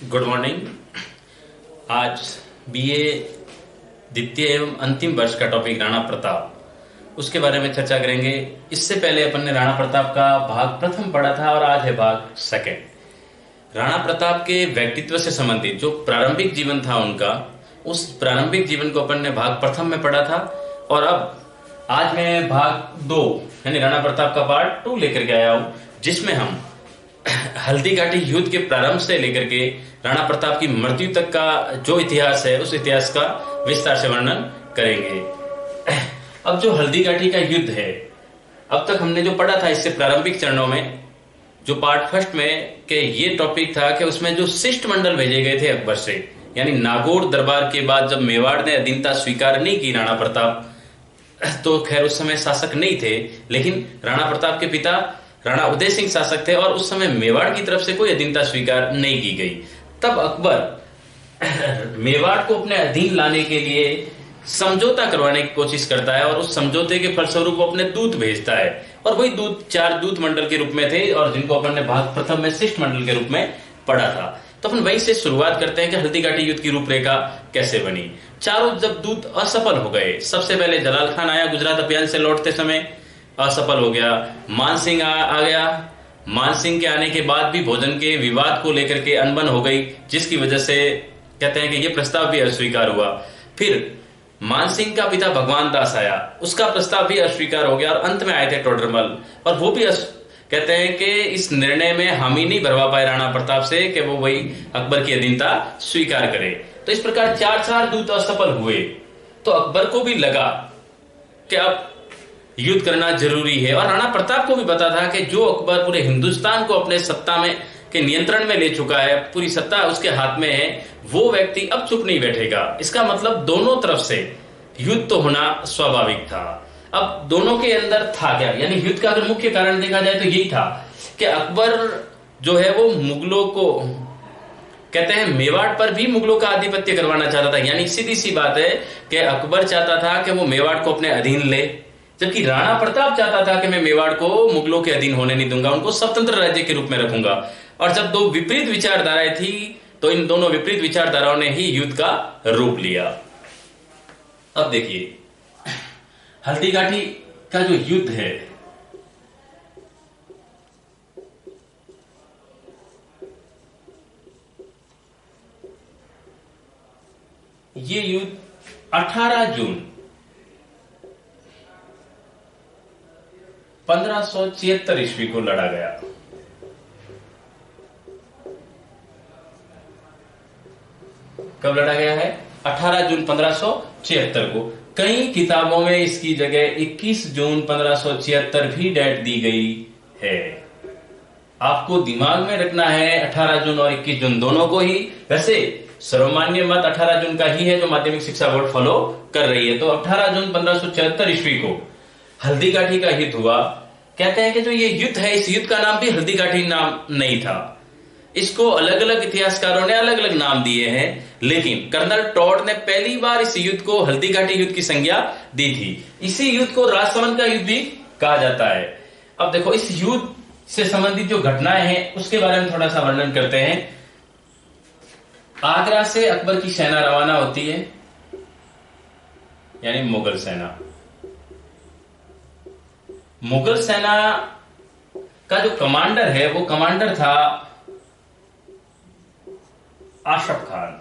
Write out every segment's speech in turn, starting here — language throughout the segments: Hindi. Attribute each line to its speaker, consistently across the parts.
Speaker 1: Good morning. आज बीए द्वितीय एवं अंतिम वर्ष का टॉपिक राणा प्रताप, उसके बारे में चर्चा करेंगे। इससे पहले अपन ने राणा प्रताप का भाग प्रथम पढ़ा था और आज है भाग सेकंड। राणा प्रताप के व्यक्तित्व से संबंधित जो प्रारंभिक जीवन था उनका, उस प्रारंभिक जीवन को अपन ने भाग प्रथम में पढ़ा था और अब आज मैं भाग 2 यानी राणा प्रताप का पार्ट 2 लेकर के आया हूं, जिसमें हम हल्दी घाटी युद्ध के प्रारंभ से लेकर के राणा प्रताप की मृत्यु तक का जो इतिहास है उस इतिहास का विस्तार से वर्णन करेंगे। अब जो हल्दी घाटी का युद्ध है, अब तक हमने जो पढ़ा था इससे प्रारंभिक चरणों में, जो पार्ट फर्स्ट में के ये टॉपिक था कि उसमें जो शिष्टमंडल भेजे गए थे अकबर से, यानी नागौर दरबार के बाद जब मेवाड़ ने अधीनता स्वीकार नहीं की राणा प्रताप, तो खैर उस समय शासक नहीं थे, लेकिन राणा प्रताप के पिता राणा उदय सिंह शासक थे और उस समय मेवाड़ की तरफ से कोई अधीनता स्वीकार नहीं की गई। तब अकबर मेवाड़ को अपने अधीन लाने के लिए समझौता करवाने की कोशिश करता है और उस समझौते के फलस्वरूप वो अपने दूत भेजता है और वही दूत 4 दूत मंडल के रूप में थे और जिनको अपन ने भाग प्रथम में शिष्ट मंडल के रूप में पढ़ा था। तो अपन वहीं से शुरुआत करते हैं कि हल्दी घाटी युद्ध की रूपरेखा कैसे बनी। चारों जब दूत असफल हो गए, सबसे पहले जलाल खान आया गुजरात अभियान से लौटते समय, असफल हो गया। मान सिंह आ गया। मान सिंह के आने के बाद भी भोजन के विवाद को लेकर के अनबन हो गई, जिसकी वजह से कहते हैं कि यह प्रस्ताव भी अस्वीकार हुआ। फिर मान सिंह का पिता भगवान दास आया, उसका प्रस्ताव भी अस्वीकार हो गया और अंत में आए थे टोडरमल, और वो भी कहते हैं कि इस निर्णय में हामी नहीं भरवा पाए राणा प्रताप से कि वो वही अकबर की अधीनता स्वीकार करे। तो इस प्रकार 4 दूत असफल हुए। तो अकबर को भी लगा कि अब युद्ध करना जरूरी है और राणा प्रताप को भी पता था कि जो अकबर पूरे हिंदुस्तान को अपने सत्ता में के नियंत्रण में ले चुका है, पूरी सत्ता उसके हाथ में है, वो व्यक्ति अब चुप नहीं बैठेगा। इसका मतलब दोनों तरफ से युद्ध तो होना स्वाभाविक था। अब दोनों के अंदर था क्या, यानी युद्ध का अगर मुख्य कारण देखा जाए तो यही था कि अकबर जो है वो मुगलों को, कहते हैं मेवाड़ पर भी मुगलों का आधिपत्य करवाना चाहता था। यानी सीधी सी बात है कि अकबर चाहता था कि वो मेवाड़ को अपने अधीन ले, जबकि राणा प्रताप चाहता था कि मैं मेवाड़ को मुगलों के अधीन होने नहीं दूंगा, उनको स्वतंत्र राज्य के रूप में रखूंगा। और जब 2 विपरीत विचारधाराएं थी तो इन दोनों विपरीत विचारधाराओं ने ही युद्ध का रूप लिया। अब देखिए हल्दी घाटी का जो युद्ध है, ये युद्ध 18 जून 1576 ईस्वी को लड़ा गया। कब लड़ा गया है? 18 जून 1576 को। कई किताबों में इसकी जगह 21 जून 1576 भी डेट दी गई है। आपको दिमाग में रखना है 18 जून और 21 जून दोनों को ही। वैसे सर्वमान्य मत 18 जून का ही है जो माध्यमिक शिक्षा बोर्ड फॉलो कर रही है। तो 18 जून 1576 ईस्वी को हल्दी घाटी का युद्ध हुआ। कहते हैं कि जो ये युद्ध है, इस युद्ध का नाम भी हल्दी घाटी नाम नहीं था, इसको अलग अलग इतिहासकारों ने अलग अलग नाम दिए हैं, लेकिन कर्नल टॉड ने पहली बार इस युद्ध को हल्दी घाटी युद्ध की संज्ञा दी थी। इसी युद्ध को राजसमंद का युद्ध भी कहा जाता है। अब देखो इस युद्ध से संबंधित जो घटनाएं हैं उसके बारे में थोड़ा सा वर्णन करते हैं। आगरा से अकबर की सेना रवाना होती है, यानी मुगल सेना। मुगल सेना का जो कमांडर है वो कमांडर था आशफ खान,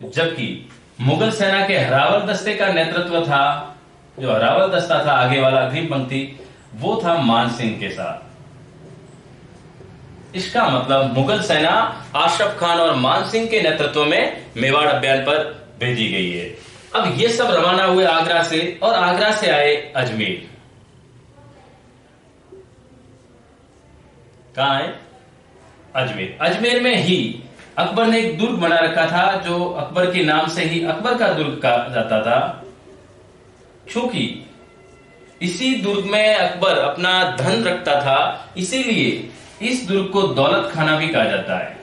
Speaker 1: जबकि मुगल सेना के हरावल दस्ते का नेतृत्व था, जो हरावल दस्ता था आगे वाला अग्रिम पंक्ति, वो था मान सिंह के साथ। इसका मतलब मुगल सेना आशफ खान और मान सिंह के नेतृत्व में मेवाड़ अभियान पर भेजी गई है। अब ये सब रवाना हुए आगरा से और आगरा से आए अजमेर। कहां है? अजमेर। अजमेर में ही अकबर ने एक दुर्ग बना रखा था जो अकबर के नाम से ही अकबर का दुर्ग कहा जाता था, क्योंकि इसी दुर्ग में अकबर अपना धन रखता था, इसीलिए इस दुर्ग को दौलत खाना भी कहा जाता है।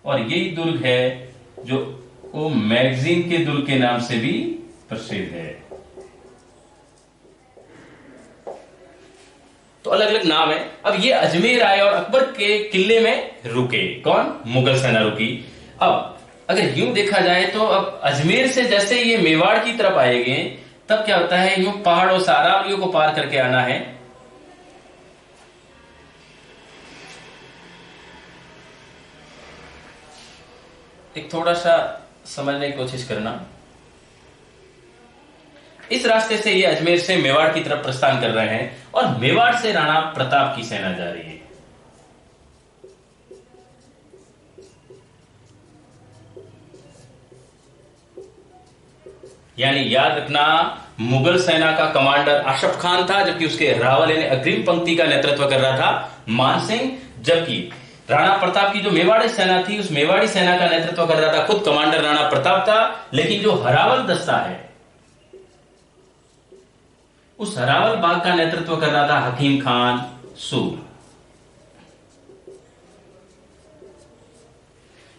Speaker 1: और यही दुर्ग है जो वो मैगजीन के दुर्ग के नाम से भी प्रसिद्ध है। तो अलग अलग नाम है। अब ये अजमेर आए और अकबर के किले में रुके। कौन? मुगल सेना रुकी। अब अगर यूं देखा जाए तो अब अजमेर से जैसे ये मेवाड़ की तरफ आएंगे तब क्या होता है, यूं पहाड़ों से अरावलियों को पार करके आना है। एक थोड़ा सा समझने की कोशिश करना। इस रास्ते से ये अजमेर से मेवाड़ की तरफ प्रस्थान कर रहे हैं और मेवाड़ से राणा प्रताप की सेना जा रही है। यानी याद रखना, मुगल सेना का कमांडर आशफ खान था, जबकि उसके रावल यानी अग्रिम पंक्ति का नेतृत्व कर रहा था मान सिंह, जबकि राणा प्रताप की जो मेवाड़ी सेना थी उस मेवाड़ी सेना का नेतृत्व कर रहा था खुद कमांडर राणा प्रताप था। लेकिन जो हरावल दस्ता है उस हरावल बाग का नेतृत्व कर रहा था हकीम खान सूर।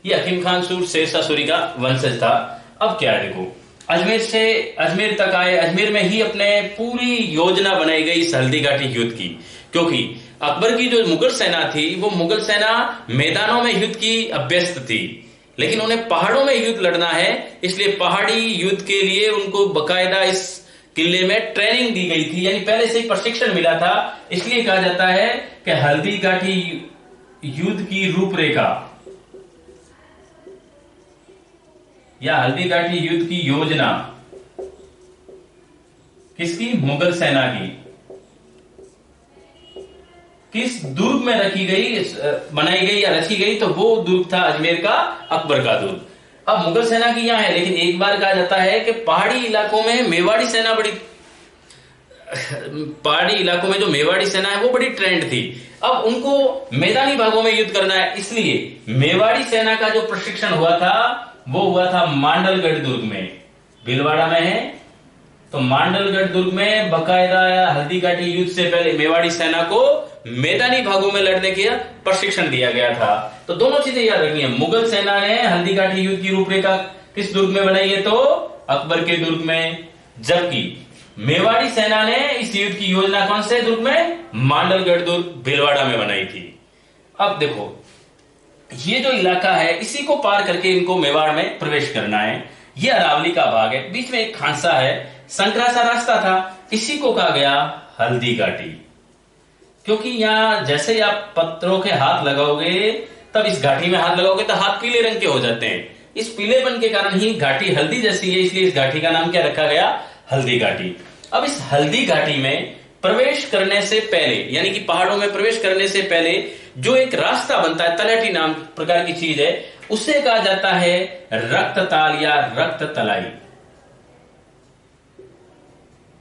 Speaker 1: ये हकीम खान सूर शेरशाह सूरी का वंशज था। अब क्या है, देखो अजमेर से अजमेर तक आए। अजमेर में ही अपने पूरी योजना बनाई गई इस हल्दी घाटी युद्ध की, क्योंकि अकबर की जो मुगल सेना थी वो मुगल सेना मैदानों में युद्ध की अभ्यस्त थी, लेकिन उन्हें पहाड़ों में युद्ध लड़ना है। इसलिए पहाड़ी युद्ध के लिए उनको बकायदा इस किले में ट्रेनिंग दी गई थी, यानी पहले से ही प्रशिक्षण मिला था। इसलिए कहा जाता है कि हल्दी घाटी युद्ध की रूपरेखा या हल्दी घाटी युद्ध की योजना किसकी? मुगल सेना की। किस दुर्ग में रखी गई, बनाई गई या रखी गई? तो वो दुर्ग था अजमेर का अकबर का दुर्ग। अब मुगल सेना की यहां है, लेकिन एक बार कहा जाता है कि पहाड़ी इलाकों में मेवाड़ी सेना पहाड़ी इलाकों में जो मेवाड़ी सेना है वो बड़ी ट्रेंड थी। अब उनको मैदानी भागों में युद्ध करना है, इसलिए मेवाड़ी सेना का जो प्रशिक्षण हुआ था वो हुआ था मांडलगढ़ दुर्ग में। भीलवाड़ा में है तो मांडलगढ़ दुर्ग में बकायदा हल्दी घाटी युद्ध से पहले मेवाड़ी सेना को मैदानी भागों में लड़ने का प्रशिक्षण दिया गया था। तो दोनों चीजें याद रखनी है। मुगल सेना ने हल्दी घाटी युद्ध की रूपरेखा किस दुर्ग में बनाई है? तो अकबर के दुर्ग में। जबकि मेवाड़ी सेना ने इस युद्ध की योजना कौन से दुर्ग में? मांडलगढ़ दुर्ग भीलवाड़ा में बनाई थी। अब देखो ये जो इलाका है इसी को पार करके इनको मेवाड़ में प्रवेश करना है। ये अरावली का भाग है, बीच में एक खांसा है, संकरा सा रास्ता था, इसी को कहा गया हल्दी घाटी। क्योंकि यहां जैसे ही आप पत्थरों के हाथ लगाओगे तब इस घाटी में हाथ लगाओगे तो हाथ पीले रंग के हो जाते हैं। इस पीलेपन के कारण ही घाटी हल्दी जैसी है, इसलिए इस घाटी का नाम क्या रखा गया? हल्दी घाटी। अब इस हल्दी घाटी में प्रवेश करने से पहले, यानी कि पहाड़ों में प्रवेश करने से पहले जो एक रास्ता बनता है, तलहटी नाम प्रकार की चीज है, उसे कहा जाता है रक्त ताल या रक्त तलाई।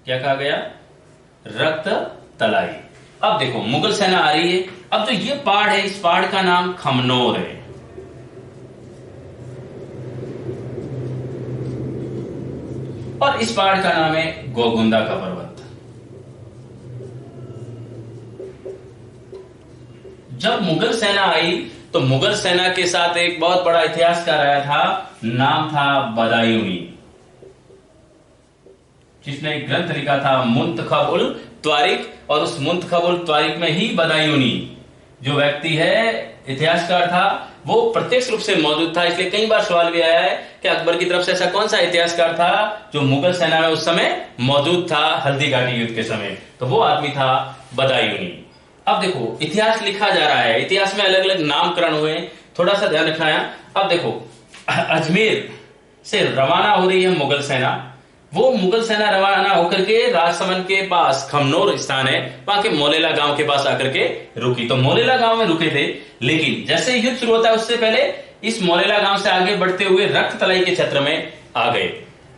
Speaker 1: क्या कहा गया? रक्त तलाई। अब देखो मुगल सेना आ रही है। अब जो ये पहाड़ है इस पहाड़ का नाम खमनोर है। और इस पहाड़ का नाम है गोगुंदा का पर्वत। जब मुगल सेना आई तो मुगल सेना के साथ एक बहुत बड़ा इतिहासकार आया था, नाम था बदायूनी, जिसने एक ग्रंथ लिखा था मुंतखब उल त्वारिक। और उस मुंतखब उल त्वारिक में ही बदायूनी जो व्यक्ति है, इतिहासकार था, वो प्रत्यक्ष रूप से मौजूद था। इसलिए कई बार सवाल भी आया है कि अकबर की तरफ से ऐसा कौन सा इतिहासकार था जो मुगल सेना में उस समय मौजूद था हल्दी घाटी युद्ध के समय? तो वो आदमी था बदायूनी। अब देखो इतिहास लिखा जा रहा है, इतिहास में अलग अलग नामकरण हुए, थोड़ा सा ध्यान रखना है। अब देखो अजमेर से रवाना हो रही है मुगल सेना। वो मुगल सेना रवाना होकर के राजसमंद के पास खमनोर स्थान है, वहां के मोलेला गांव के पास आकर के रुकी। तो मोलेला गांव में रुके थे, लेकिन जैसे युद्ध शुरू होता है उससे पहले इस मोलेला गांव से आगे बढ़ते हुए रक्त तलाई के क्षेत्र में आ गए।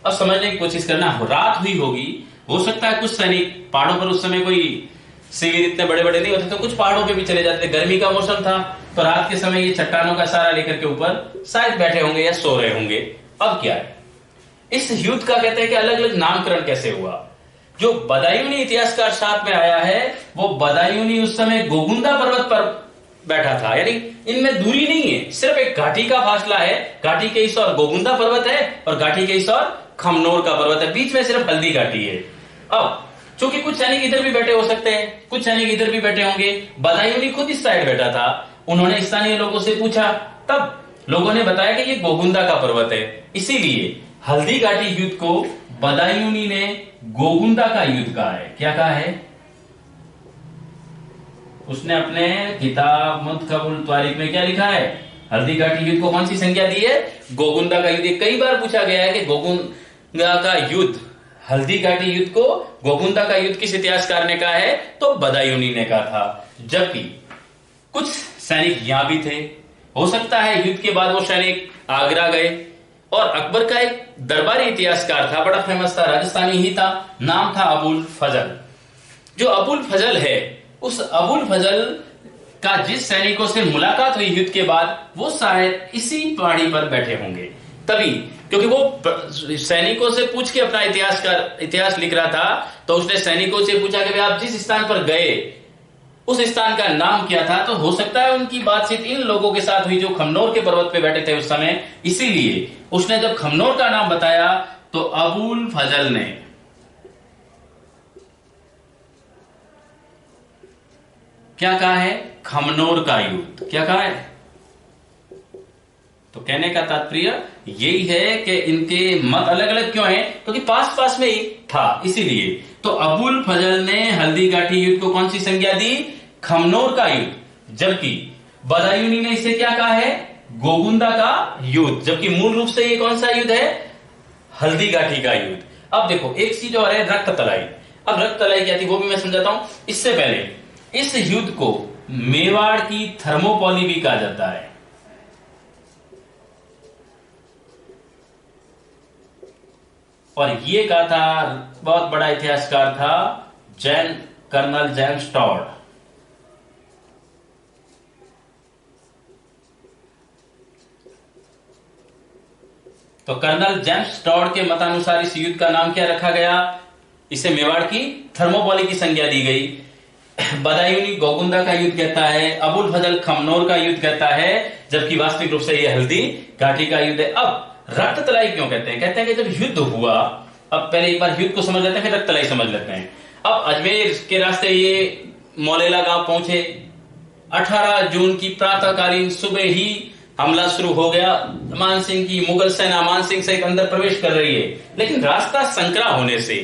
Speaker 1: अब समझने की कोशिश करना, रात हुई होगी, हो सकता है कुछ सैनिक पहाड़ों पर, उस समय कोई शिविर इतने बड़े बड़े नहीं होते तो कुछ पहाड़ों पे भी चले जाते। गर्मी का मौसम था तो रात के समय ये चट्टानों का सहारा लेकर के ऊपर शायद बैठे होंगे या सो रहे होंगे। अब क्या है, इस युद्ध का कहते हैं कि अलग अलग नामकरण कैसे हुआ। जो बदायूनी इतिहासकार साथ में आया है वो बदायूनी उस समय गोगुंदा पर्वत पर बैठा था, यानी इनमें दूरी नहीं है, सिर्फ एक घाटी का फासला है। घाटी के इस और गोगुंदा पर्वत है और घाटी के इस और खमनोर का पर्वत है, बीच में सिर्फ हल्दी घाटी है। अब क्योंकि कुछ सैनिक इधर भी बैठे हो सकते हैं, कुछ सैनिक इधर भी बैठे होंगे। बदायूंनी खुद इस साइड बैठा था। उन्होंने स्थानीय लोगों से पूछा, तब लोगों ने बताया कि ये गोगुंदा का पर्वत है। इसीलिए हल्दी घाटी युद्ध को बदायूंनी ने गोगुंदा का युद्ध कहा है। क्या कहा है? उसने अपने किताब मुतकबुल तारीख में क्या लिखा है? हल्दी घाटी युद्ध को कौन सी संज्ञा दी है? गोगुंदा का युद्ध। कई बार पूछा गया है कि गोगुंदा का युद्ध, हल्दी घाटी युद्ध को गोगुंदा का युद्ध किस इतिहासकार ने कहा है? तो बदायूंनी ने कहा था। जबकि कुछ सैनिक यहां भी थे। हो सकता है युद्ध के बाद वो सैनिक आगरा गए। और अकबर का एक दरबारी इतिहासकार था, बड़ा फेमस था, राजस्थानी ही था, नाम था अबुल फजल। जो अबुल फजल है, उस अबुल फजल का जिस सैनिकों से मुलाकात हुई युद्ध के बाद, वो शायद इसी पहाड़ी पर बैठे होंगे। तभी, क्योंकि वो सैनिकों से पूछ के अपना इतिहास लिख रहा था, तो उसने सैनिकों से पूछा कि भाई आप जिस स्थान पर गए उस स्थान का नाम क्या था। तो हो सकता है उनकी बातचीत इन लोगों के साथ हुई जो खमनोर के पर्वत पे बैठे थे उस समय। इसीलिए उसने जब खमनोर का नाम बताया तो अबुल फजल ने क्या कहा है? खमनोर का युद्ध। क्या कहा है? तो कहने का तात्पर्य यही है कि इनके मत अलग अलग क्यों हैं? क्योंकि पास पास में ही था, इसीलिए। तो अबुल फजल ने हल्दी घाटी युद्ध को कौन सी संज्ञा दी? खमनोर का युद्ध। जबकि बदायूंनी ने इसे क्या कहा है? गोगुंदा का युद्ध। जबकि मूल रूप से ये कौन सा युद्ध है? हल्दी घाटी का युद्ध। अब देखो एक चीज और है, रक्त तलाई। अब रक्त तलाई क्या थी वो भी मैं समझाता हूं। इससे पहले इस युद्ध को मेवाड़ की थर्मोपॉली भी कहा जाता है। और ये कहा था, बहुत बड़ा इतिहासकार था, कर्नल जेम्स टॉड। तो कर्नल जेम्स टॉड के मतानुसार इस युद्ध का नाम क्या रखा गया? इसे मेवाड़ की थर्मोपॉली की संज्ञा दी गई। बदायूंनी गोगुंदा का युद्ध कहता है, अबुल फजल खमनोर का युद्ध कहता है, जबकि वास्तविक रूप से यह हल्दी घाटी का युद्ध है। अब रक्त तलाई क्यों कहते हैं? कहते हैं कि जब युद्ध हुआ, अब पहले एक बार युद्ध को समझ लेते हैं, फिर रक्त तलाई समझ लेते हैं। अब अजमेर के रास्ते ये मौलेला गांव पहुंचे। 18 जून की प्रातःकालीन सुबह ही हमला शुरू हो गया। मानसिंह की मुगल सेना मानसिंह सहित अंदर प्रवेश कर रही है, लेकिन रास्ता संकरा होने से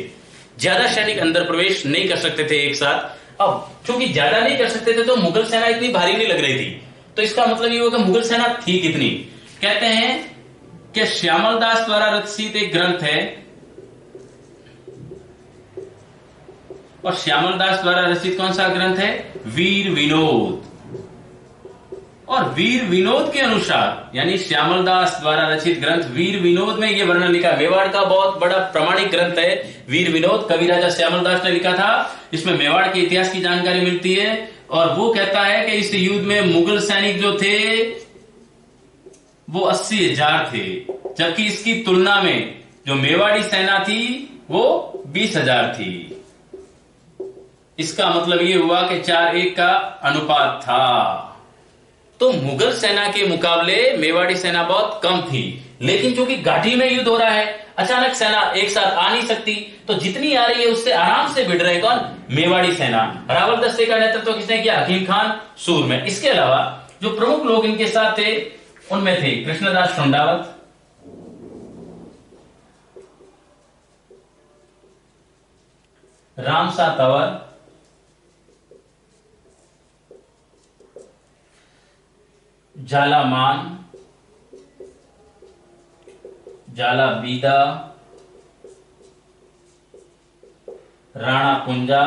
Speaker 1: ज्यादा सैनिक अंदर प्रवेश नहीं कर सकते थे एक साथ। अब चूंकि ज्यादा नहीं कर सकते थे तो मुगल सेना इतनी भारी नहीं लग रही थी। तो इसका मतलब ये होगा मुगल सेना थी कितनी। कहते हैं कि श्यामल दास द्वारा रचित एक ग्रंथ है, और श्यामल दास द्वारा रचित कौन सा ग्रंथ है? वीर विनोद। और वीर विनोद के अनुसार, यानी श्यामल दास द्वारा रचित ग्रंथ वीर विनोद में यह वर्णन लिखा। मेवाड़ का बहुत बड़ा प्रामाणिक ग्रंथ है वीर विनोद, कवि राजा श्यामल दास ने लिखा था। इसमें मेवाड़ के इतिहास की जानकारी मिलती है। और वो कहता है कि इस युद्ध में मुगल सैनिक जो थे वो 80,000 थे, जबकि इसकी तुलना में जो मेवाड़ी सेना थी वो 20,000 थी। इसका मतलब ये हुआ कि 4-1 का अनुपात था। तो मुगल सेना के मुकाबले मेवाड़ी सेना बहुत कम थी। लेकिन चूंकि घाटी में युद्ध हो रहा है, अचानक सेना एक साथ आ नहीं सकती, तो जितनी आ रही है उससे आराम से भिड़ रहे कौन? मेवाड़ी सेना। रावल दस्ते का नेतृत्व किसने किया? हकीम खान सूर में। इसके अलावा जो प्रमुख लोग इनके साथ थे उनमें थे कृष्णदास शुंडावत, रामसा तंवर, जाला मान, जाला बीदा, राणा कुंजा,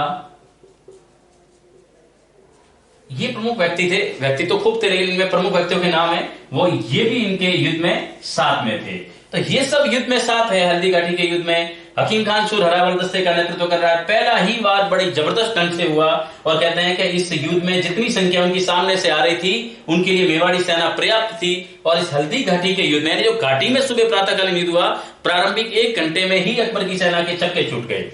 Speaker 1: ये प्रमुख व्यक्ति थे। व्यक्ति तो खूब थे, लेकिन इनमें प्रमुख व्यक्तियों के नाम है वो, ये भी इनके युद्ध में साथ में थे। तो ये सब युद्ध में साथ है। हल्दी घाटी के युद्ध में हकीम खान सूर हरावल दस्ते का नेतृत्व कर रहा है। पहला ही वार बड़ी जबरदस्त ढंग से हुआ, और कहते हैं कि इस युद्ध में जितनी संख्या उनकी सामने से आ रही थी उनके लिए मेवाड़ी सेना पर्याप्त थी। और इस हल्दी घाटी के युद्ध में, जो घाटी में सुबह प्रातःकालीन युद्ध हुआ, प्रारंभिक 1 घंटे में ही अकबर की सेना के चक्के छूट गए।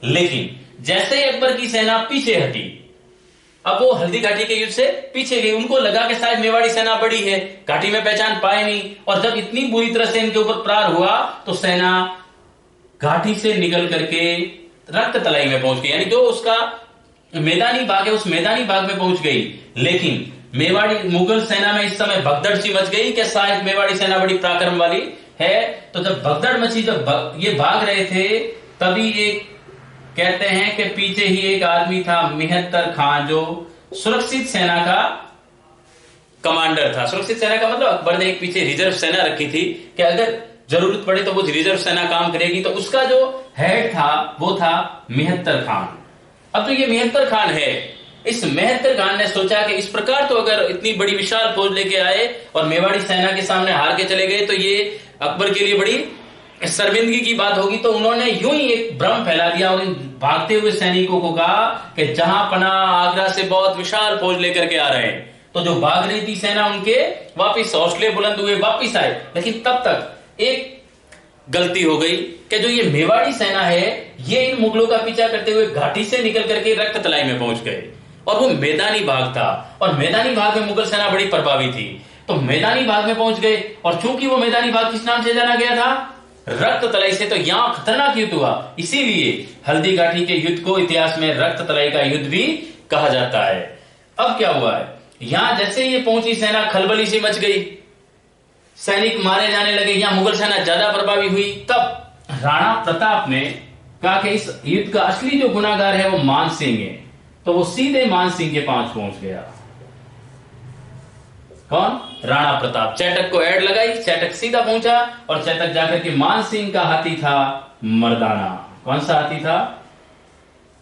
Speaker 1: लेकिन जैसे ही अकबर की सेना पीछे हटी, अब वो हल्दी घाटी के युद्ध से पीछे गई। उनको लगा कि शायद मेवाड़ी सेना बड़ी है, घाटी में पहचान पाए नहीं। और जब इतनी बुरी तरह से इनके ऊपर प्रहार हुआ तो सेना घाटी से निकल करके रक्त तलाई में पहुंच गई, यानी जो उसका मैदानी भाग है उस मैदानी भाग में पहुंच गई। लेकिन मेवाड़ी मुगल सेना में इस समय भगदड़ सी मच गई कि शायद मेवाड़ी सेना बड़ी पराक्रम वाली है। तो जब भगदड़ मची, जब ये भाग रहे थे, तभी एक कहते हैं कि पीछे ही एक आदमी था मेहतर खान, जो सुरक्षित सेना का कमांडर था। सुरक्षित सेना का मतलब अकबर ने एक पीछे रिजर्व सेना रखी थी कि अगर जरूरत पड़े तो वो रिजर्व सेना काम करेगी। तो उसका जो हेड था वो था मेहतर खान। अब तो ये मेहतर खान है, इस मेहतर खान ने सोचा कि इस प्रकार तो अगर इतनी बड़ी विशाल फौज लेके आए और मेवाड़ी सेना के सामने हार के चले गए तो ये अकबर के लिए बड़ी शर्मिंदगी की बात होगी। तो उन्होंने यूं ही एक भ्रम फैला दिया और इन भागते हुए सैनिकों को कहा कि जहां पना आगरा से बहुत विशाल फौज लेकर के आ रहे हैं। तो जो भाग रही थी सेना, उनके वापिस हौसले बुलंद हुए, वापिस आए। लेकिन तब तक एक गलती हो गई कि जो ये मेवाड़ी सेना है ये इन मुगलों का पीछा करते हुए घाटी से निकल करके रक्त तलाई में पहुंच गए। और वो मैदानी भाग था, और मैदानी भाग में मुगल सेना बड़ी प्रभावी थी। तो मैदानी भाग में पहुंच गए, और चूंकि वो मैदानी भाग किस नाम से जाना गया था? रक्त तलाई से। तो यहां खतरनाक युद्ध हुआ, इसीलिए हल्दी घाटी के युद्ध को इतिहास में रक्त तलाई का युद्ध भी कहा जाता है। अब क्या हुआ है, यहां जैसे ये पहुंची सेना, खलबली सी मच गई, सैनिक मारे जाने लगे, यहां मुगल सेना ज्यादा प्रभावी हुई। तब राणा प्रताप ने कहा कि इस युद्ध का असली जो गुनाहगार है वो मान सिंह है। तो वो सीधे मान सिंह के पास पहुंच गया। कौन? राणा प्रताप। चैटक को ऐड लगाई, चैटक सीधा पहुंचा, और चैटक जाकर के मान सिंह का हाथी था मर्दाना। कौन सा हाथी था?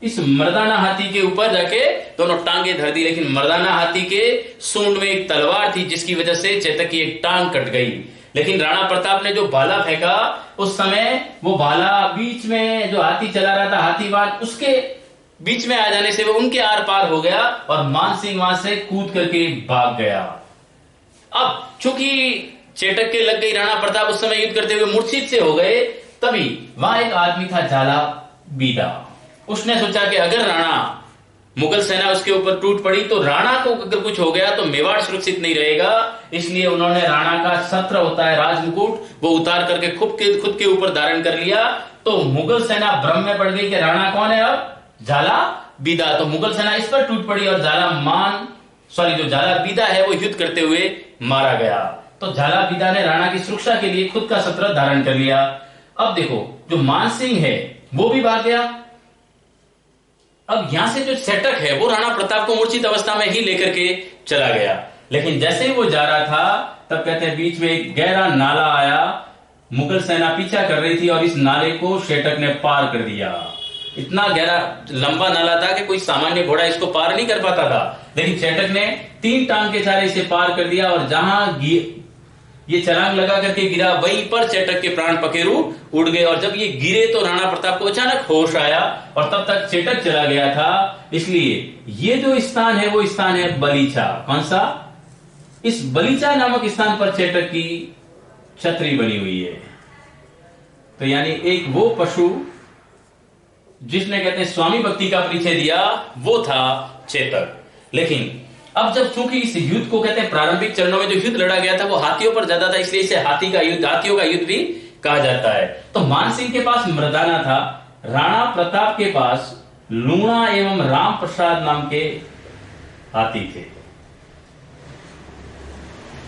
Speaker 1: इस मर्दाना हाथी के ऊपर जाके दोनों टांगे धर दी। लेकिन मर्दाना हाथी के सूंड में एक तलवार थी, जिसकी वजह से चैतक की एक टांग कट गई। लेकिन राणा प्रताप ने जो भाला फेंका, उस समय वो भाला बीच में जो हाथी चला रहा था, हाथीवान, उसके बीच में आ जाने से वो उनके आर पार हो गया, और मान सिंह वहां से कूद करके भाग गया। अब चूंकि चेटक के लग गई, राणा प्रताप उस समय युद्ध करते हुए मूर्छित से हो गए। तभी वहां एक आदमी था झाला बीदा। उसने सोचा कि अगर राणा, मुगल सेना उसके ऊपर टूट पड़ी तो राणा को अगर कुछ हो गया तो मेवाड़ सुरक्षित नहीं रहेगा। इसलिए उन्होंने राणा का छत्र होता है राजमुकुट, वो उतार करके खुद के ऊपर धारण कर लिया। तो मुगल सेना भ्रम में पड़ गई कि राणा कौन है? अब झाला बीदा। तो मुगल सेना इस पर टूट पड़ी और जो झाला बीदा है वो युद्ध करते हुए मारा गया। तो झाला बीदा ने राणा की सुरक्षा के लिए खुद का छत्र धारण कर लिया। अब देखो, जो मान सिंह है वो भी भाग गया। अब यहां से जो चैटक है वो राणा प्रताप को मूर्छित अवस्था में ही लेकर के चला गया। लेकिन जैसे ही वो जा रहा था, तब कहते हैं बीच में एक गहरा नाला आया। मुगल सेना पीछा कर रही थी और इस नाले को चैटक ने पार कर दिया। इतना गहरा लंबा नाला था कि कोई सामान्य घोड़ा इसको पार नहीं कर पाता था। लेकिन चैटक ने 3 टांग के सहारे इसे पार कर दिया, और जहां ये छलांग लगा करके गिरा, वहीं पर चैटक के प्राण पखेरु उड़ गए। और जब ये गिरे तो राणा प्रताप को अचानक होश आया, और तब तक चैटक चला गया था। इसलिए ये जो स्थान है वो स्थान है बलीचा। कौन सा? इस बलीचा नामक स्थान पर चैटक की छतरी बनी हुई है। तो यानी एक वो पशु जिसने कहते हैं स्वामी भक्ति का परिचय दिया, वो था चेतक। लेकिन अब जब चूंकि इस युद्ध को कहते हैं प्रारंभिक चरणों में जो युद्ध लड़ा गया था वो हाथियों पर ज्यादा था, इसलिए इसे हाथियों का युद्ध भी कहा जाता है। तो मान सिंह के पास मर्दाना था, राणा प्रताप के पास लूणा एवं राम प्रसाद नाम के हाथी थे।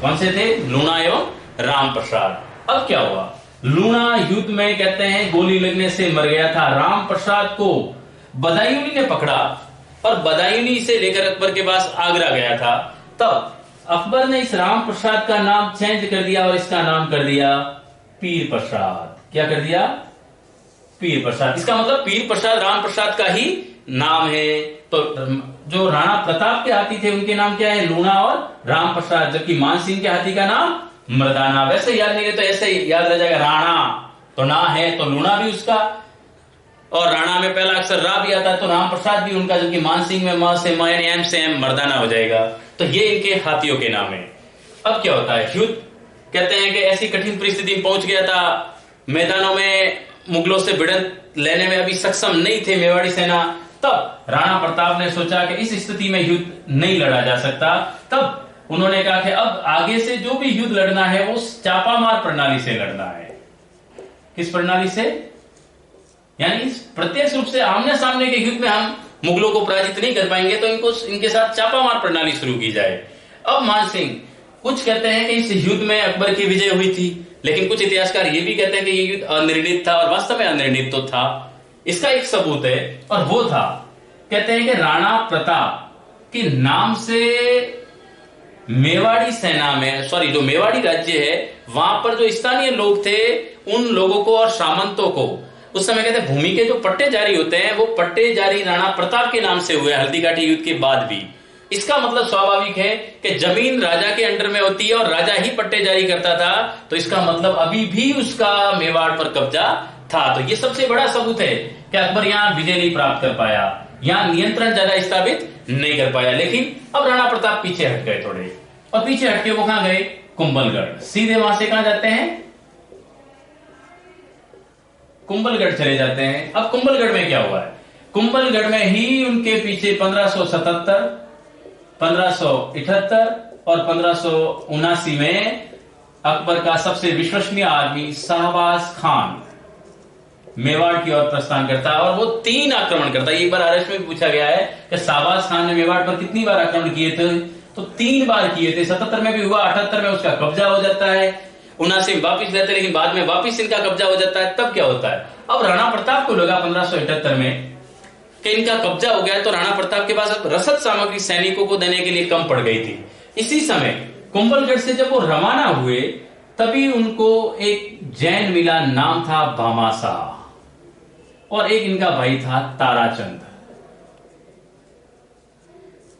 Speaker 1: कौन से थे? लूणा एवं राम प्रसाद। अब क्या हुआ, लूणा युद्ध में कहते हैं गोली लगने से मर गया था। राम प्रसाद को बदायूनी ने पकड़ा और बदायूनी से लेकर अकबर के पास आगरा गया था। तब अकबर ने इस राम प्रसाद का नाम चेंज कर दिया और इसका नाम कर दिया पीर प्रसाद। क्या कर दिया? पीर प्रसाद। इसका मतलब पीर प्रसाद राम प्रसाद का ही नाम है। तो जो राणा प्रताप के हाथी थे उनके नाम क्या है? लूणा और राम प्रसाद, जबकि मान सिंह के हाथी का नाम मर्दाना। वैसे याद नहीं तो ऐसे ही याद रह जाएगा, राणा तो ना है तो लूणा भी उसका, और राणा में पहला अक्षर रा भी आता है तो राम प्रसाद भी उनका, जबकि मान सिंह में म से म यानी एम से एम मर्दाना हो जाएगा। तो ये इनके हाथियों के नाम है। अब क्या होता है, युद्ध कहते हैं कि ऐसी कठिन परिस्थिति में पहुंच गया था, मैदानों में मुगलों से भिड़ंत लेने में अभी सक्षम नहीं थे मेवाड़ी सेना। तब राणा प्रताप ने सोचा कि इस स्थिति में युद्ध नहीं लड़ा जा सकता। तब उन्होंने कहा कि अब आगे से जो भी युद्ध लड़ना है वो चापामार प्रणाली से लड़ना है। किस प्रणाली से? यानी प्रत्यक्ष रूप से आमने सामने के युद्ध में हम मुगलों को पराजित नहीं कर पाएंगे, तो इनके साथ चापामार प्रणाली शुरू की जाए। अब मानसिंह, कुछ कहते हैं कि इस युद्ध में अकबर की विजय हुई थी, लेकिन कुछ इतिहासकार ये भी कहते हैं कि ये युद्ध अनिर्णित था, और वास्तव में अनिर्णित तो था। इसका एक सबूत है, और वो था, कहते हैं कि राणा प्रताप के नाम से मेवाड़ी सेना में, सॉरी, जो मेवाड़ी राज्य है वहां पर जो स्थानीय लोग थे उन लोगों को और सामंतों को उस समय कहते हैं भूमि के जो पट्टे जारी होते हैं वो पट्टे जारी राणा प्रताप के नाम से हुए हल्दीघाटी युद्ध के बाद भी। इसका मतलब स्वाभाविक है कि जमीन राजा के अंडर में होती है और राजा ही पट्टे जारी करता था, तो इसका मतलब अभी भी उसका मेवाड़ पर कब्जा था। तो ये सबसे बड़ा सबूत है कि अकबर यहां विजय नहीं प्राप्त कर पाया, यहां नियंत्रण ज्यादा स्थापित नहीं कर पाया। लेकिन अब राणा प्रताप पीछे हट गए थोड़े, और पीछे हटके वो कहां गए? कुंभलगढ़। सीधे वहां से कहां जाते हैं? कुंभलगढ़ चले जाते हैं। अब कुंभलगढ़ में क्या हुआ है? कुंभलगढ़ में ही उनके पीछे 1577, 1578 और 1579 में अकबर का सबसे विश्वसनीय आदमी शाहबाज खान मेवाड़ की ओर प्रस्थान करता है, और वो 3 आक्रमण करता है। एक बार आरएस में पूछा गया है कि शाहबाज खान ने मेवाड़ पर कितनी बार आक्रमण किए थे, तो 3 बार किए थे। 77 में भी हुआ, 78 में उसका कब्जा हो जाता है, 79 में वापिस लेते, लेकिन बाद में वापिस इनका कब्जा हो जाता है। तब क्या होता है? अब राणा प्रताप को लगा 1578 में कि इनका कब्जा हो गया, तो राणा प्रताप के पास अब रसद सामग्री सैनिकों को देने के लिए कम पड़ गई थी। इसी समय कुंभलगढ़ से जब वो रवाना हुए तभी उनको एक जैन मिला, नाम था भामाशाह, और एक इनका भाई था ताराचंद।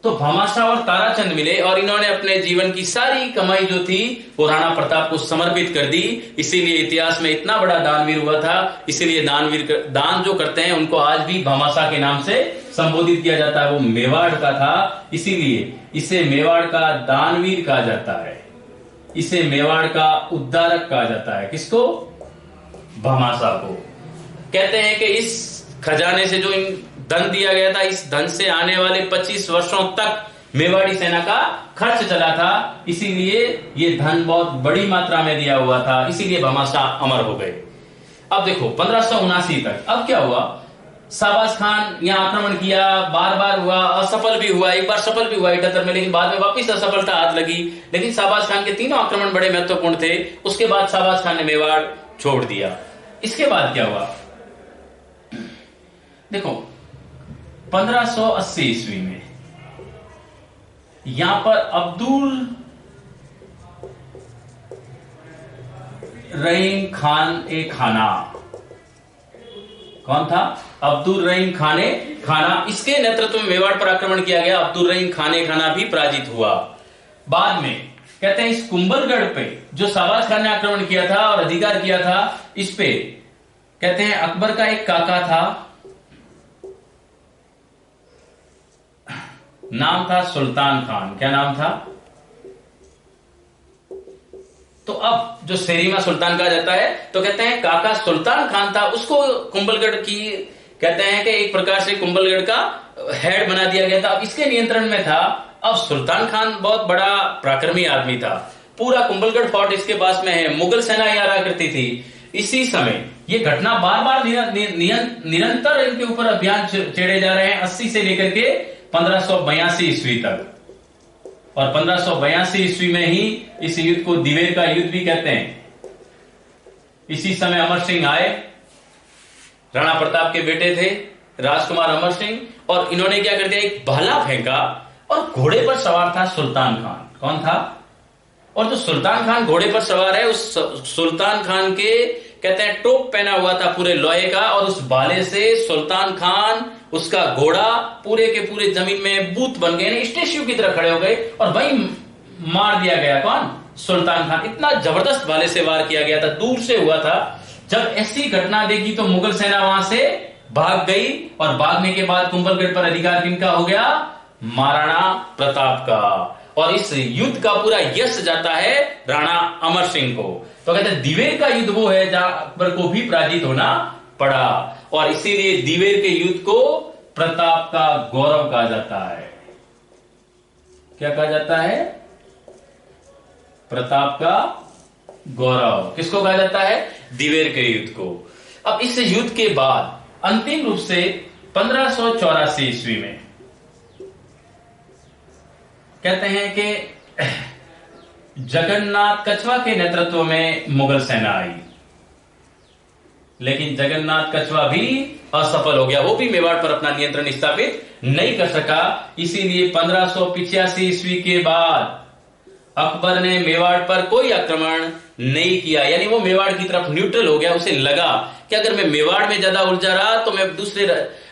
Speaker 1: तो भामाशाह और ताराचंद मिले, और इन्होंने अपने जीवन की सारी कमाई जो थी वो राणा प्रताप को समर्पित कर दी। इसीलिए इतिहास में इतना बड़ा दानवीर हुआ था। इसीलिए दान जो करते हैं उनको आज भी भामाशाह के नाम से संबोधित किया जाता है। वो मेवाड़ का था, इसीलिए इसे मेवाड़ का दानवीर कहा जाता है, इसे मेवाड़ का उद्धारक कहा जाता है। किसको? भामाशाह को। कहते हैं कि इस खजाने से जो इन धन दिया गया था, इस धन से आने वाले 25 वर्षों तक मेवाड़ी सेना का खर्च चला था। इसीलिए ये धन बहुत बड़ी मात्रा में दिया हुआ था, इसीलिए भामाशाह अमर हो गए। अब देखो 1579 तक अब क्या हुआ? शाहबाज खान यहां आक्रमण किया, बार बार हुआ, असफल भी हुआ, एक बार सफल भी हुआ 78 में, लेकिन बाद में वापिस असफलता हाथ लगी। लेकिन शाहबाज खान के तीनों आक्रमण बड़े महत्वपूर्ण थे। उसके बाद शाहबाज खान ने मेवाड़ छोड़ दिया। इसके बाद क्या हुआ? देखो 1580 ईस्वी में यहां पर अब्दुल रहीम खान ए खाना, कौन था? अब्दुल रहीम खाने खाना। इसके नेतृत्व में मेवाड़ पर आक्रमण किया गया। अब्दुल रहीम खाने खाना भी पराजित हुआ। बाद में कहते हैं इस कुंभलगढ़ पे जो शाहबाज खान ने आक्रमण किया था और अधिकार किया था, इस पे कहते हैं अकबर का एक काका था, नाम था सुल्तान खान। क्या नाम था? तो अब जो शेरीमा सुल्तान कहा जाता है, तो कहते हैं काका सुल्तान खान था, उसको कुंभलगढ़ की कहते हैं कि एक प्रकार से कुंभलगढ़ का हेड बना दिया गया था। अब इसके नियंत्रण में था। अब सुल्तान खान बहुत बड़ा पराक्रमी आदमी था। पूरा कुंभलगढ़ फोर्ट इसके पास में है, मुगल सेना यहाँ रहा करती थी। इसी समय ये घटना बार बार निरंतर इनके ऊपर अभियान छेड़े जा रहे हैं, 80 से लेकर के 1582 ईस्वी तक। और 1582 ईस्वी में ही इस युद्ध को दिवेर का युद्ध भी कहते हैं। इसी समय अमर सिंह आए, राणा प्रताप के बेटे थे राजकुमार अमर सिंह, और इन्होंने क्या कर दिया? एक भाला फेंका, और घोड़े पर सवार था सुल्तान खान। कौन था? और जो सुल्तान खान घोड़े पर सवार है, उस सुल्तान खान के कहते हैं टोप पहना हुआ था पूरे लोहे का, और उस भाले से सुल्तान खान, उसका घोड़ा पूरे के पूरे जमीन में बूत बन गए, स्टेच्यू की तरह खड़े हो गए, और वही मार दिया गया। कौन? सुल्तान खान। इतना जबरदस्त भाले से वार किया गया था, दूर से हुआ था। जब ऐसी घटना देखी तो मुगल सेना वहां से भाग गई, और भागने के बाद कुंभलगढ़ पर अधिकार किनका हो गया? महाराणा प्रताप का। और इस युद्ध का पूरा यश जाता है राणा अमर सिंह को। तो कहते हैं दिवेर का युद्ध वो है जहां अकबर को भी पराजित होना पड़ा, और इसीलिए दिवेर के युद्ध को प्रताप का गौरव कहा जाता है। क्या कहा जाता है? प्रताप का गौरव। किसको कहा जाता है? दिवेर के युद्ध को। अब इस युद्ध के बाद अंतिम रूप से 1584 ईस्वी में कहते हैं कि जगन्नाथ कछवा के नेतृत्व में मुगल सेना आई, लेकिन जगन्नाथ कछवा भी असफल हो गया, वो भी मेवाड़ पर अपना नियंत्रण स्थापित नहीं कर सका। इसीलिए 1585 ईस्वी के बाद अकबर ने मेवाड़ पर कोई आक्रमण नहीं किया, यानी वो मेवाड़ की तरफ न्यूट्रल हो गया। उसे लगा कि अगर मैं मेवाड़ में ज्यादा उलझा रहा तो मैं दूसरे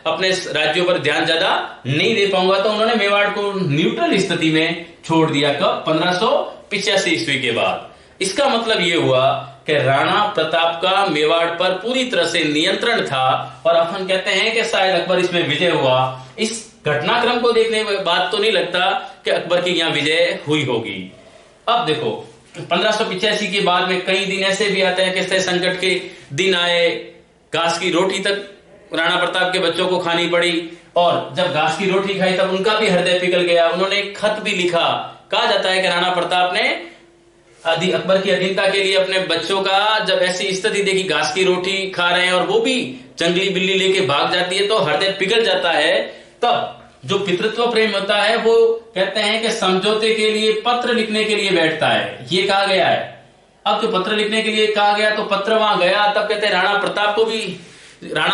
Speaker 1: अपने राज्यों पर ध्यान ज्यादा नहीं दे पाऊंगा, तो उन्होंने मेवाड़ को न्यूट्रल स्थिति में छोड़ दिया। कब? 1585 ईस्वी के बाद। इसका मतलब यह हुआ कि राणा प्रताप का मेवाड़ पर पूरी तरह से नियंत्रण था, और अपन कहते हैं कि शायद अकबर इसमें विजय हुआ। इस घटनाक्रम को देखने के बाद तो नहीं लगता कि अकबर की यहां विजय हुई होगी। अब देखो 1585 के बाद में कई दिन ऐसे भी आते हैं कि संकट के दिन आए, घास की रोटी तक राणा प्रताप के बच्चों को खानी पड़ी, और जब घास की रोटी खाई तब उनका भी हृदय पिघल गया। उन्होंने एक खत भी लिखा। कहा जाता है कि राणा प्रताप ने अकबर की अधीनता के लिए अपने बच्चों का जब ऐसी स्थिति देखी, घास की रोटी खा रहे हैं और वो भी जंगली बिल्ली लेके भाग जाती है, तो हृदय पिघल जाता है। तब जो पितृत्व प्रेम होता है वो कहते हैं कि समझौते के लिए पत्र लिखने के लिए बैठता है, ये कहा गया है। अब जो पत्र लिखने के लिए कहा गया तो पत्र वहां गया, तब कहते हैं राणा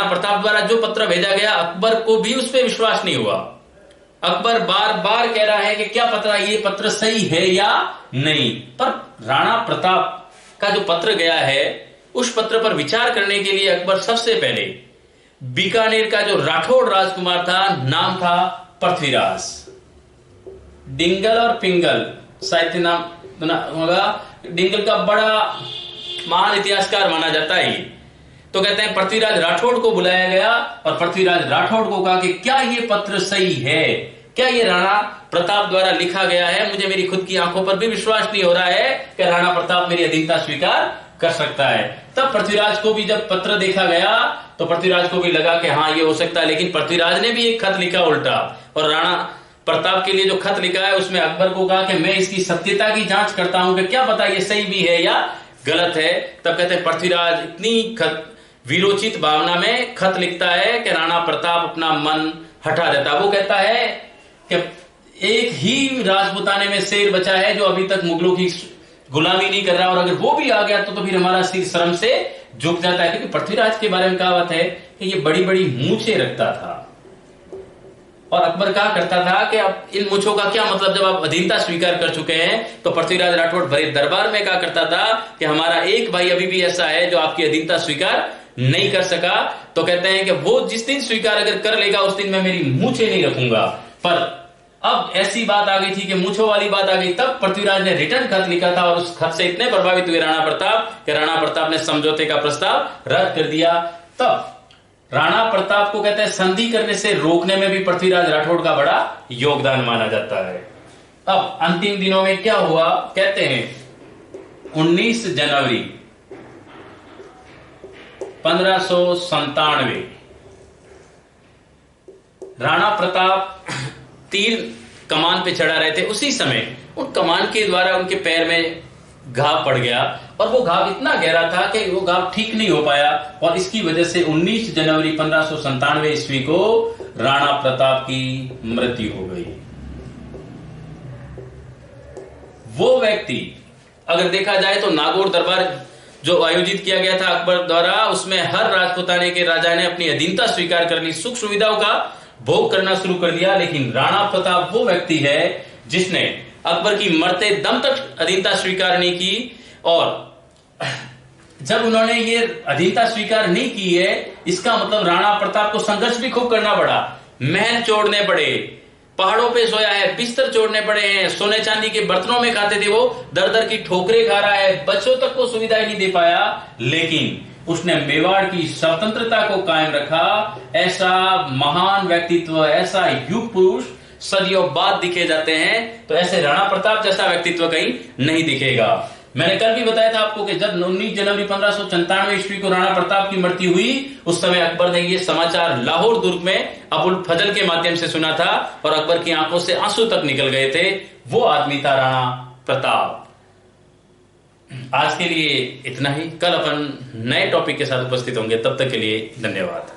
Speaker 1: प्रताप द्वारा जो पत्र भेजा गया, अकबर को भी उस पर विश्वास नहीं हुआ। अकबर बार बार कह रहा है कि क्या पता ये पत्र सही है या नहीं, पर राणा प्रताप का जो पत्र गया है उस पत्र पर विचार करने के लिए अकबर सबसे पहले बीकानेर का जो राठौड़ राजकुमार था, नाम था पृथ्वीराज। डिंगल और पिंगल साहित्य नाम होगा। डिंगल का बड़ा महान इतिहासकार माना जाता है। तो कहते हैं पृथ्वीराज राठौड़ को बुलाया गया और पृथ्वीराज राठौड़ को कहा कि क्या ये पत्र सही है, क्या ये राणा प्रताप द्वारा लिखा गया है? मुझे मेरी खुद की आंखों पर भी विश्वास नहीं हो रहा है कि राणा प्रताप मेरी अधीनता स्वीकार कर सकता है। तब पृथ्वीराज को भी जब पत्र देखा गया तो पृथ्वीराज को भी लगा कि हाँ ये हो सकता है, लेकिन पृथ्वीराज ने भी एक खत लिखा उल्टा, और राणा प्रताप के लिए जो खत लिखा है उसमें अकबर को कहा कि मैं इसकी सत्यता की जांच करता हूं कि क्या पता ये सही भी है या गलत है। तब कहते हैं पृथ्वीराज इतनी वीरोचित भावना में खत लिखता है कि राणा प्रताप अपना मन हटा देता। वो कहता है कि एक ही राजपुताने में शेर बचा है जो अभी तक मुगलों की गुलामी नहीं कर रहा, और अगर वो भी आ गया तो फिर हमारा सिर शर्म से झुक जाता है। क्योंकि पृथ्वीराज के बारे में कहावत है कि ये बड़ी बड़ी मूंछें रखता था, और अकबर कहा करता था कि अब इन मूंछों का क्या मतलब, जब आप अधीनता स्वीकार कर चुके हैं। तो पृथ्वीराज राठौड़ भरे दरबार में कहा करता था कि हमारा एक भाई अभी भी ऐसा है जो आपकी अधीनता स्वीकार नहीं कर सका। तो कहते हैं कि वो जिस दिन स्वीकार अगर कर लेगा उस दिन मैं मेरी मूंछें नहीं रखूंगा। पर अब ऐसी बात आ गई थी कि मूंछों वाली बात आ गई। तब पृथ्वीराज ने रिटर्न खत लिखा था, और उस खत से इतने प्रभावित हुए राणा प्रताप कि राणा प्रताप ने समझौते का प्रस्ताव रद्द कर दिया। तब राणा प्रताप को कहते हैं संधि करने से रोकने में भी पृथ्वीराज राठौड़ का बड़ा योगदान माना जाता है। अब अंतिम दिनों में क्या हुआ, कहते हैं 19 जनवरी 1597 राणा प्रताप तीर कमान पे चढ़ा रहे थे। उसी समय उन कमान के द्वारा उनके पैर में घाव पड़ गया, और वो घाव इतना गहरा था कि वो घाव ठीक नहीं हो पाया, और इसकी वजह से 19 जनवरी 1597 ईस्वी को राणा प्रताप की मृत्यु हो गई। वो व्यक्ति अगर देखा जाए तो नागौर दरबार जो आयोजित किया गया था अकबर द्वारा, उसमें हर राजपुताने के राजा ने अपनी अधीनता स्वीकार कर ली, सुख सुविधाओं का भोग करना शुरू कर दिया। लेकिन राणा प्रताप वो व्यक्ति है जिसने अकबर की मरते दम तक अधीनता स्वीकार नहीं की, और जब उन्होंने ये अधीनता स्वीकार नहीं की है, इसका मतलब राणा प्रताप को संघर्ष भी खूब करना पड़ा। महल छोड़ने पड़े, पहाड़ों पे सोया है, बिस्तर छोड़ने पड़े हैं, सोने चांदी के बर्तनों में खाते थे, वो दर दर की ठोकरें खा रहा है, बच्चों तक को सुविधाएं नहीं दे पाया, लेकिन उसने मेवाड़ की स्वतंत्रता को कायम रखा। ऐसा महान व्यक्तित्व, ऐसा युग पुरुष सदियों बाद दिखे जाते हैं, तो ऐसे राणा प्रताप जैसा व्यक्तित्व कहीं नहीं दिखेगा। मैंने कल भी बताया था आपको कि जब 19 जनवरी 1597 ईस्वी को राणा प्रताप की मृत्यु हुई, उस समय अकबर ने ये समाचार लाहौर दुर्ग में अबुल फजल के माध्यम से सुना था, और अकबर की आंखों से आंसू तक निकल गए थे। वो आदमी था राणा प्रताप। आज के लिए इतना ही, कल अपन नए टॉपिक के साथ उपस्थित होंगे, तब तक के लिए धन्यवाद।